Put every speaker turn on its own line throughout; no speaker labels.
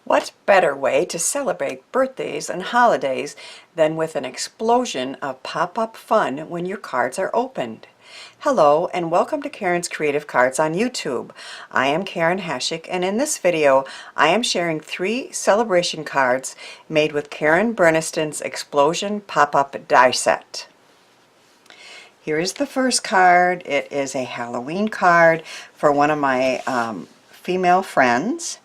What better way to celebrate birthdays and holidays than with an explosion of pop-up fun when your cards are opened? Hello and welcome to Karen's Creative Cards on YouTube. I am Karen Hashik, and in this video I am sharing 3 celebration cards made with Karen Burniston's Explosion Pop-Up die set. Here is the first card. It is a Halloween card for one of my female friends.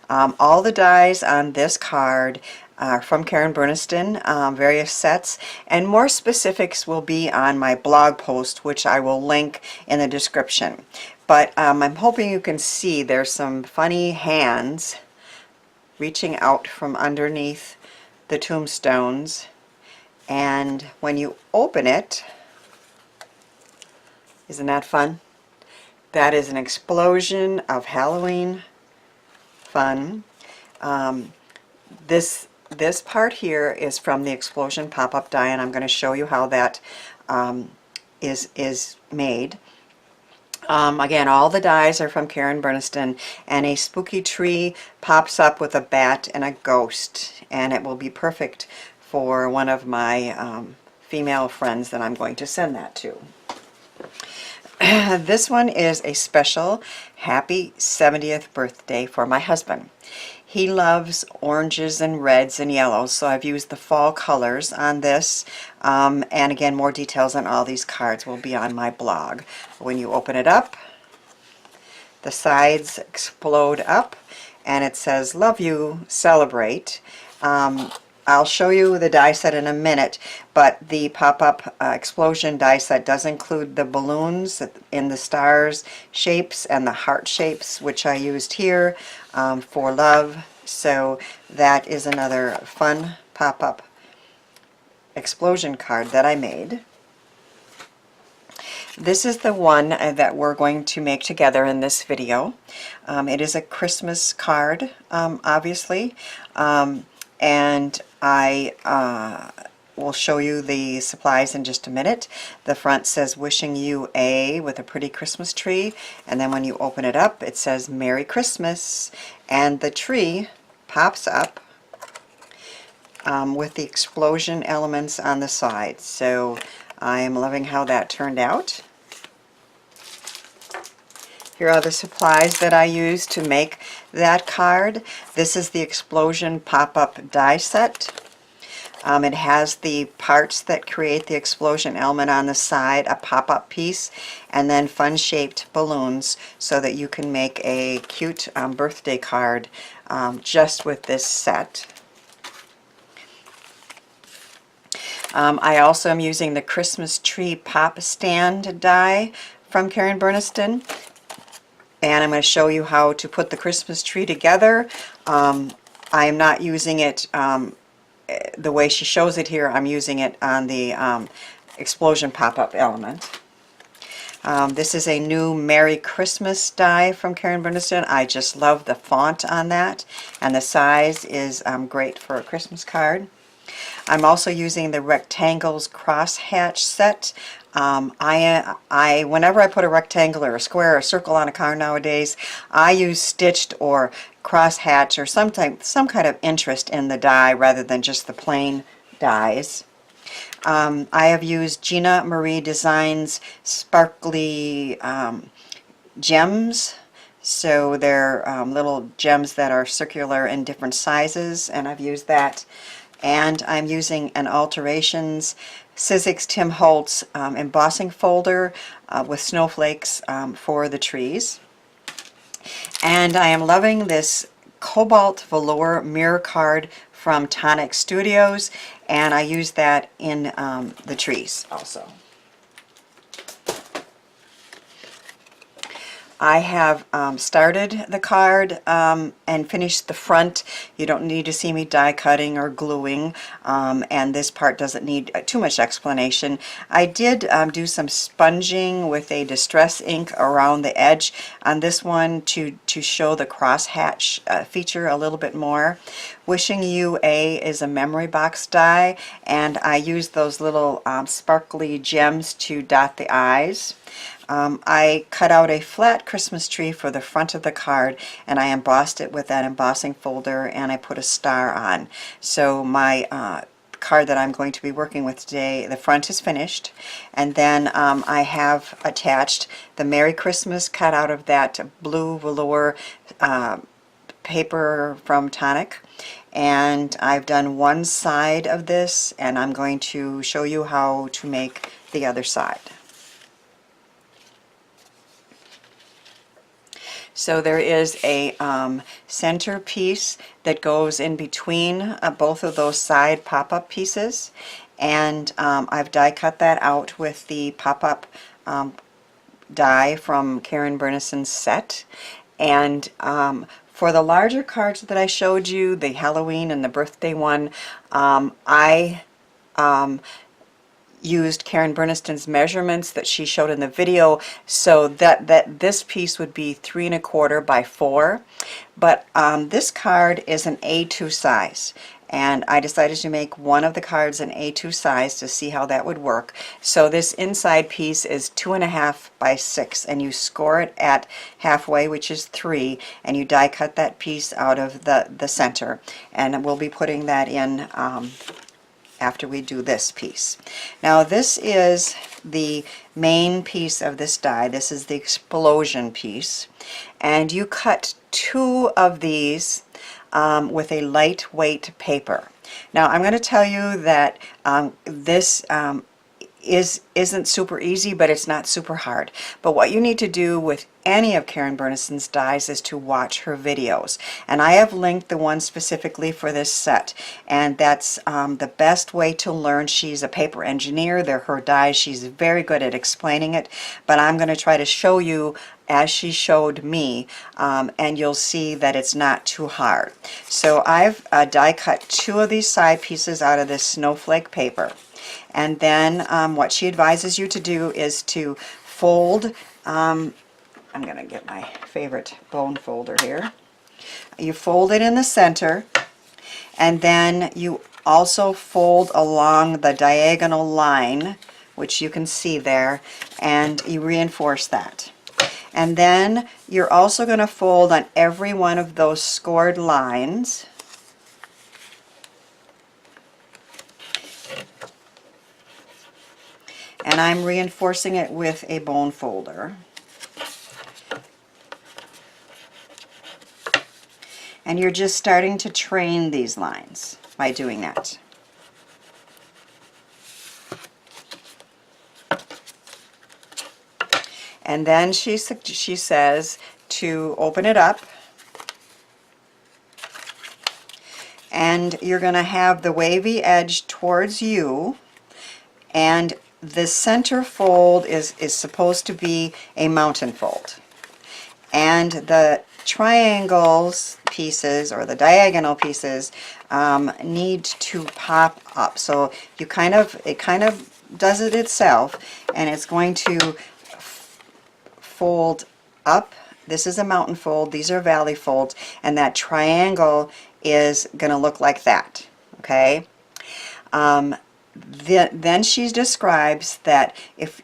All the dies on this card are from Karen Burniston, various sets, and more specifics will be on my blog post, which I will link in the description. But I'm hoping you can see there's some funny hands reaching out from underneath the tombstones, and when you open it, isn't that fun? That is an explosion of Halloween fun. This part here is from the Explosion pop-up die, and I'm going to show you how that is made. Again, all the dies are from Karen Burniston, and a spooky tree pops up with a bat and a ghost, and it will be perfect for one of my female friends that I'm going to send that to. This one is a special happy 70th birthday for my husband. He loves oranges and reds and yellows, so I've used the fall colors on this. And again, more details on all these cards will be on my blog. When you open it up, the sides explode up and it says, "Love you, celebrate." I'll show you the die set in a minute, but the pop-up explosion die set does include the balloons in the stars shapes and the heart shapes, which I used here for love. So that is another fun pop-up explosion card that I made. This is the one that we're going to make together in this video. It is a Christmas card, obviously. And I will show you the supplies in just a minute. The front says "Wishing you a" with a pretty Christmas tree, and then when you open it up it says "Merry Christmas," and the tree pops up with the explosion elements on the side. So I am loving how that turned out. Here are the supplies that I used to make that card. This is the Explosion pop-up die set. It has the parts that create the explosion element on the side, a pop-up piece, and then fun-shaped balloons so that you can make a cute birthday card just with this set. I also am using the Christmas tree pop stand die from Karen Burniston. And I'm going to show you how to put the Christmas tree together. I am not using it the way she shows it here. I'm using it on the Explosion pop-up element. This is a new Merry Christmas die from Karen Burniston. I just love the font on that, and the size is great for a Christmas card. I'm also using the Rectangles Crosshatch set. Whenever I put a rectangle or a square or a circle on a card nowadays, I use stitched or crosshatch or some kind of interest in the die rather than just the plain dies. I have used Gina Marie Designs sparkly gems. So they're little gems that are circular in different sizes, and I've used that. And I'm using an Alterations Sizzix Tim Holtz embossing folder with snowflakes for the trees. And I am loving this Cobalt Velour mirror card from Tonic Studios, and I use that in the trees also. I have started the card and finished the front. You don't need to see me die cutting or gluing, and this part doesn't need too much explanation. I did do some sponging with a distress ink around the edge on this one to show the crosshatch feature a little bit more. Wishing You a is a memory box die, and I used those little sparkly gems to dot the eyes. I cut out a flat Christmas tree for the front of the card, and I embossed it with that embossing folder, and I put a star on. So my card that I'm going to be working with today, the front is finished, and then I have attached the Merry Christmas cut out of that blue velour paper from Tonic, and I've done one side of this, and I'm going to show you how to make the other side. So there is a center piece that goes in between both of those side pop-up pieces, and I've die cut that out with the pop-up die from Karen Burniston's set. And for the larger cards that I showed you, the Halloween and the birthday one, I used Karen Burniston's measurements that she showed in the video, so that this piece would be 3 1/4 by 4. But this card is an A2 size, and I decided to make one of the cards an A2 size to see how that would work. So this inside piece is 2 1/2 by 6, and you score it at halfway, which is 3, and you die cut that piece out of the center, and we'll be putting that in after we do this piece. Now this is the main piece of this die. This is the explosion piece, and you cut 2 of these with a lightweight paper. Now I'm going to tell you that this isn't super easy, but it's not super hard. But what you need to do with any of Karen Burniston's dies is to watch her videos, and I have linked the one specifically for this set, and that's the best way to learn. She's a paper engineer. They're her dies. She's very good at explaining it, but I'm going to try to show you as she showed me, and you'll see that it's not too hard. So I've die cut 2 of these side pieces out of this snowflake paper. And then what she advises you to do is to fold, I'm going to get my favorite bone folder here. You fold it in the center, and then you also fold along the diagonal line, which you can see there, and you reinforce that. And then you're also going to fold on every one of those scored lines. And I'm reinforcing it with a bone folder. And you're just starting to train these lines by doing that. And then she says to open it up, and you're going to have the wavy edge towards you, and the center fold is supposed to be a mountain fold, and the triangles pieces, or the diagonal pieces, need to pop up. So it kind of does it itself, and it's going to fold up. This is a mountain fold, these are valley folds, and that triangle is going to look like that. Okay. Then she describes that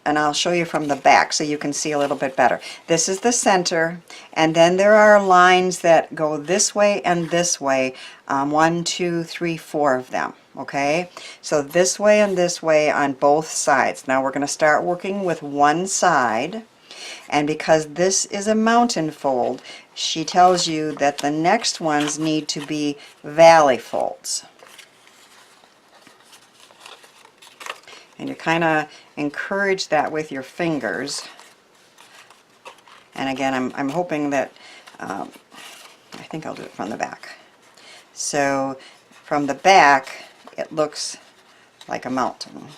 and I'll show you from the back so you can see a little bit better. This is the center, and then there are lines that go this way and this way, 1, 2, 3, 4 of them. Okay, so this way and this way on both sides. Now we're going to start working with one side, and because this is a mountain fold, she tells you that the next ones need to be valley folds. And you kind of encourage that with your fingers. And again, I'm hoping that, I think I'll do it from the back. So from the back, it looks like a mountain.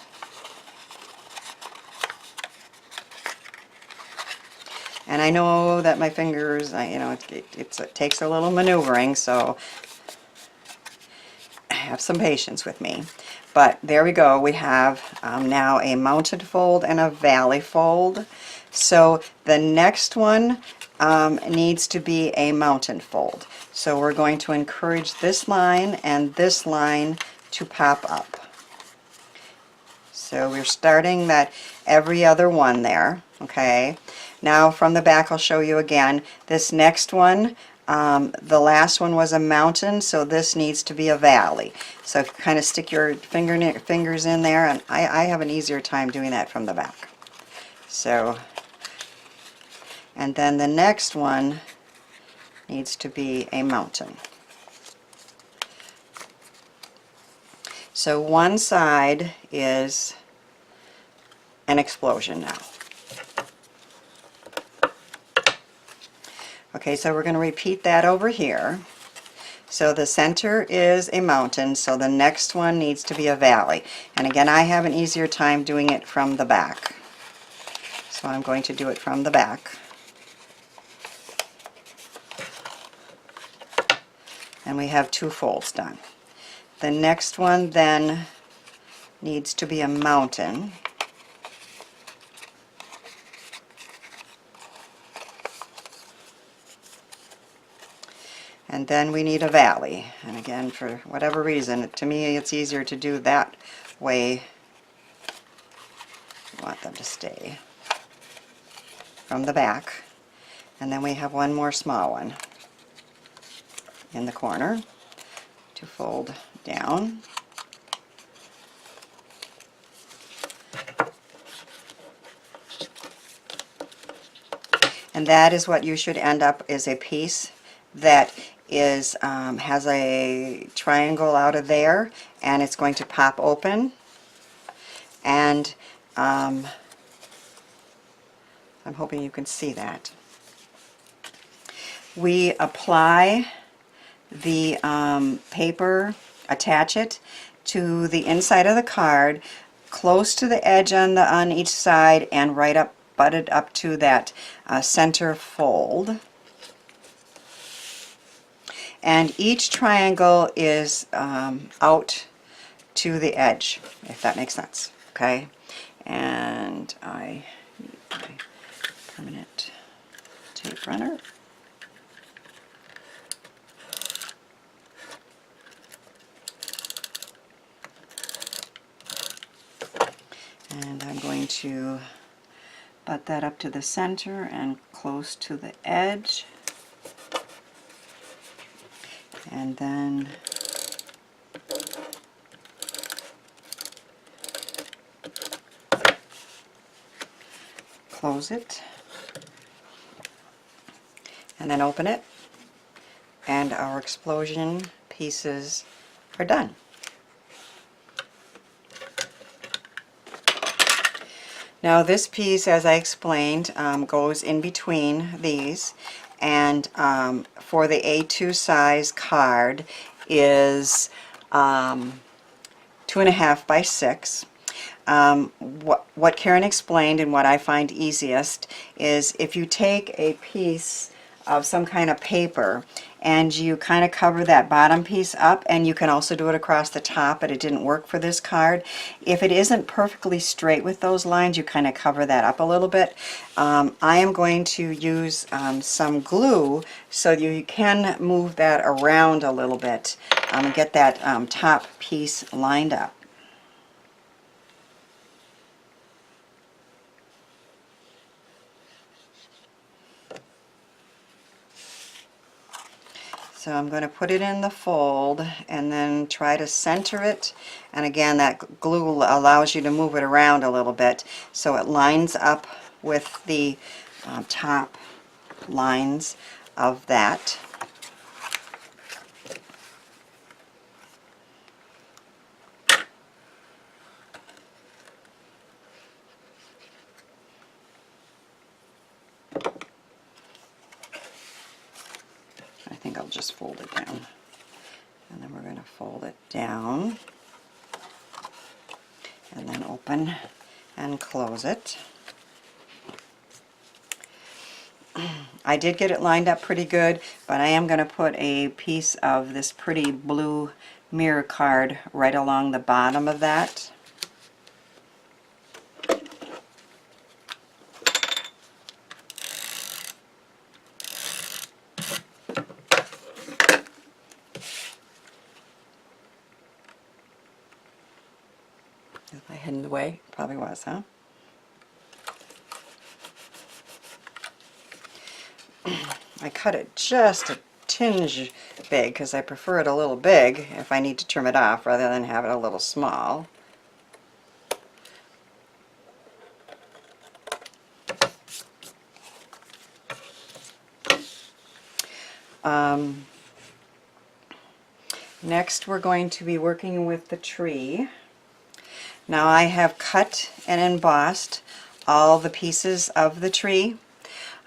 And I know that my fingers, it takes a little maneuvering, so have some patience with me. But there we go. We have now a mountain fold and a valley fold. So the next one needs to be a mountain fold. So we're going to encourage this line and this line to pop up. So we're starting that every other one there. Okay, now from the back I'll show you again. This next one, the last one was a mountain, so this needs to be a valley. So kind of stick your fingers in there, and I have an easier time doing that from the back. So, and then the next one needs to be a mountain. So one side is an explosion now. Okay, so we're going to repeat that over here. So the center is a mountain, so the next one needs to be a valley. And again, I have an easier time doing it from the back. So I'm going to do it from the back. And we have 2 folds done. The next one then needs to be a mountain. And then we need a valley. And again, for whatever reason, to me it's easier to do that way. I want them to stay from the back. And then we have one more small one in the corner to fold down. And that is what you should end up, is a piece that is has a triangle out of there, and it's going to pop open. And I'm hoping you can see that. We apply the paper, attach it to the inside of the card, close to the edge on each side, and right up, butted up to that center fold. And each triangle is out to the edge, if that makes sense. Okay, and I need my permanent tape runner. And I'm going to butt that up to the center and close to the edge. And then close it. And then open it. And our explosion pieces are done. Now this piece, as I explained, goes in between these, and for the A2 size card is 2.5 by 6. What Karen explained and what I find easiest is if you take a piece of some kind of paper and you kind of cover that bottom piece up, and you can also do it across the top, but it didn't work for this card. If it isn't perfectly straight with those lines, you kind of cover that up a little bit. I am going to use some glue so you can move that around a little bit and get that top piece lined up. So I'm going to put it in the fold and then try to center it. And again, that glue allows you to move it around a little bit so it lines up with the top lines of that. I think I'll just fold it down. And then we're going to fold it down and then open and close it. I did get it lined up pretty good, but I am going to put a piece of this pretty blue mirror card right along the bottom of that. Is I hidden away? Probably was, huh? I cut it just a tinge big because I prefer it a little big if I need to trim it off rather than have it a little small. Next we're going to be working with the tree. Now I have cut and embossed all the pieces of the tree,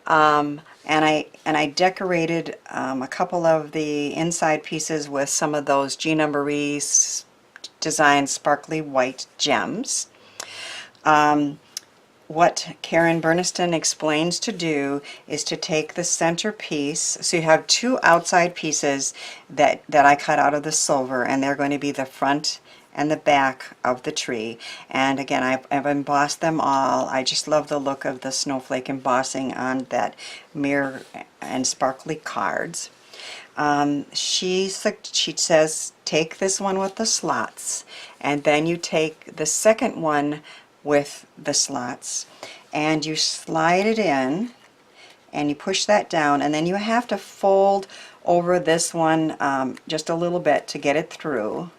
and I decorated a couple of the inside pieces with some of those Gina Marie's designed sparkly white gems. What Karen Burniston explains to do is to take the center piece, so you have two outside pieces that I cut out of the silver, and they're going to be the front and the back of the tree. And again, I've embossed them all. I just love the look of the snowflake embossing on that mirror and sparkly cards. She says take this one with the slots, and then you take the second one with the slots and you slide it in and you push that down, and then you have to fold over this one just a little bit to get it through.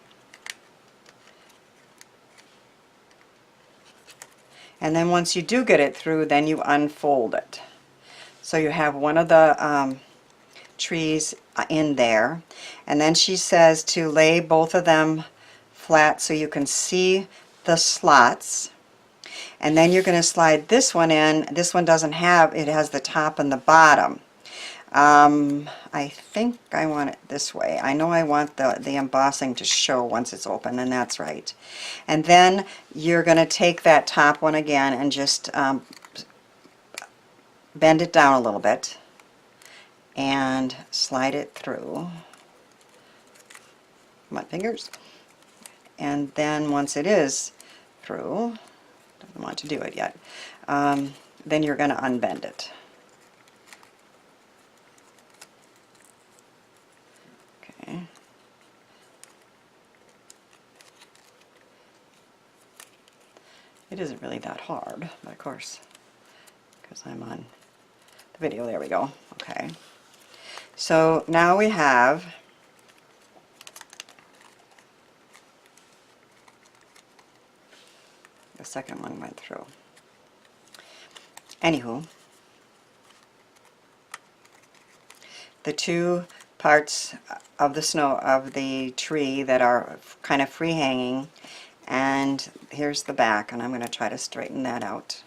And then once you do get it through, then you unfold it. So you have one of the trees in there, and then she says to lay both of them flat so you can see the slots, and then you're going to slide this one in. This one doesn't have, it has the top and the bottom. I think I want it this way. I know I want the embossing to show once it's open, and that's right. And then you're going to take that top one again and just bend it down a little bit and slide it through. Come on, fingers. And then once it is through, don't want to do it yet, then you're going to unbend it. Okay. It isn't really that hard, but of course, because I'm on the video, there we go. Okay. So now we have the second one went through. Anywho, the two parts of the snow of the tree that are kind of free hanging, and here's the back, and I'm going to try to straighten that out.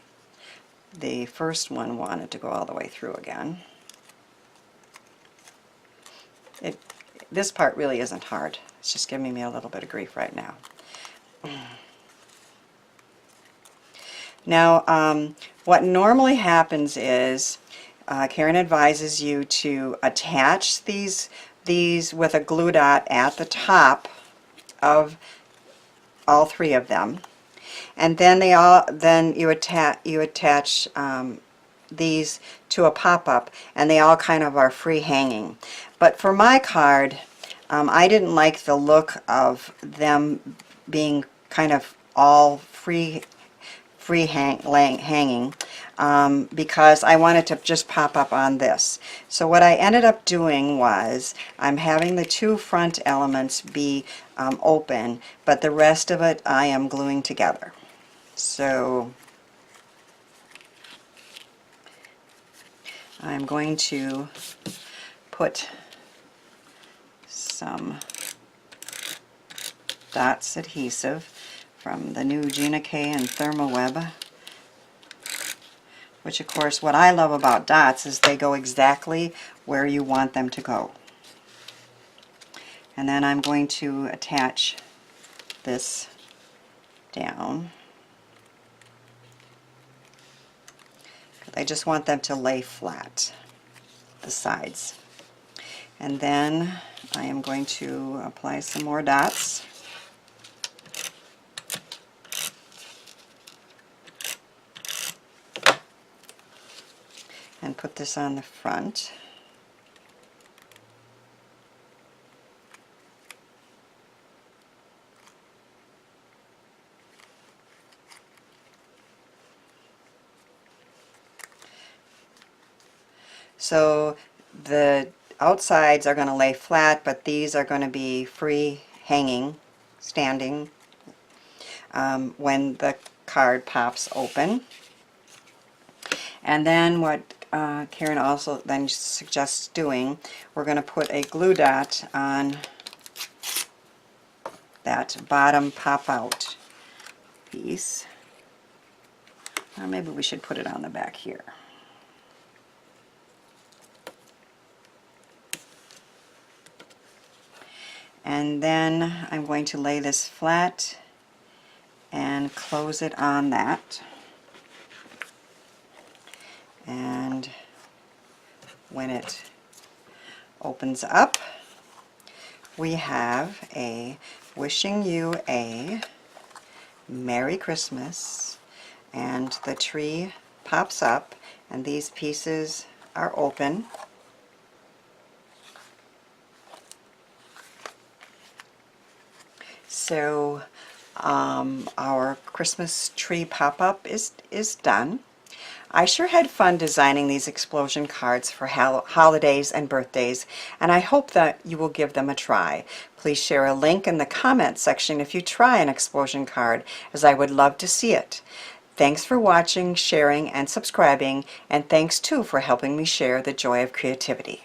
The first one wanted to go all the way through again. This part really isn't hard. It's just giving me a little bit of grief right now. Now, what normally happens is Karen advises you to attach these with a glue dot at the top of all three of them, and then you attach these to a pop-up, and they all kind of are free hanging. But for my card, I didn't like the look of them being kind of all free hanging because I wanted to just pop up on this. So what I ended up doing was I'm having the two front elements be open, but the rest of it I am gluing together. So I'm going to put some dots adhesive from the new Gina K and Thermoweb, which of course what I love about dots is they go exactly where you want them to go. And then I'm going to attach this down. I just want them to lay flat, the sides. And then I am going to apply some more dots. And put this on the front. So the outsides are going to lay flat, but these are going to be free hanging, standing, when the card pops open. And then what Karen also then suggests doing, we're going to put a glue dot on that bottom pop-out piece. Or maybe we should put it on the back here. And then I'm going to lay this flat and close it on that. And when it opens up, we have a wishing you a Merry Christmas, and the tree pops up and these pieces are open. So our Christmas tree pop-up is done. I sure had fun designing these explosion cards for holidays and birthdays, and I hope that you will give them a try. Please share a link in the comments section if you try an explosion card, as I would love to see it. Thanks for watching, sharing, and subscribing, and thanks too for helping me share the joy of creativity.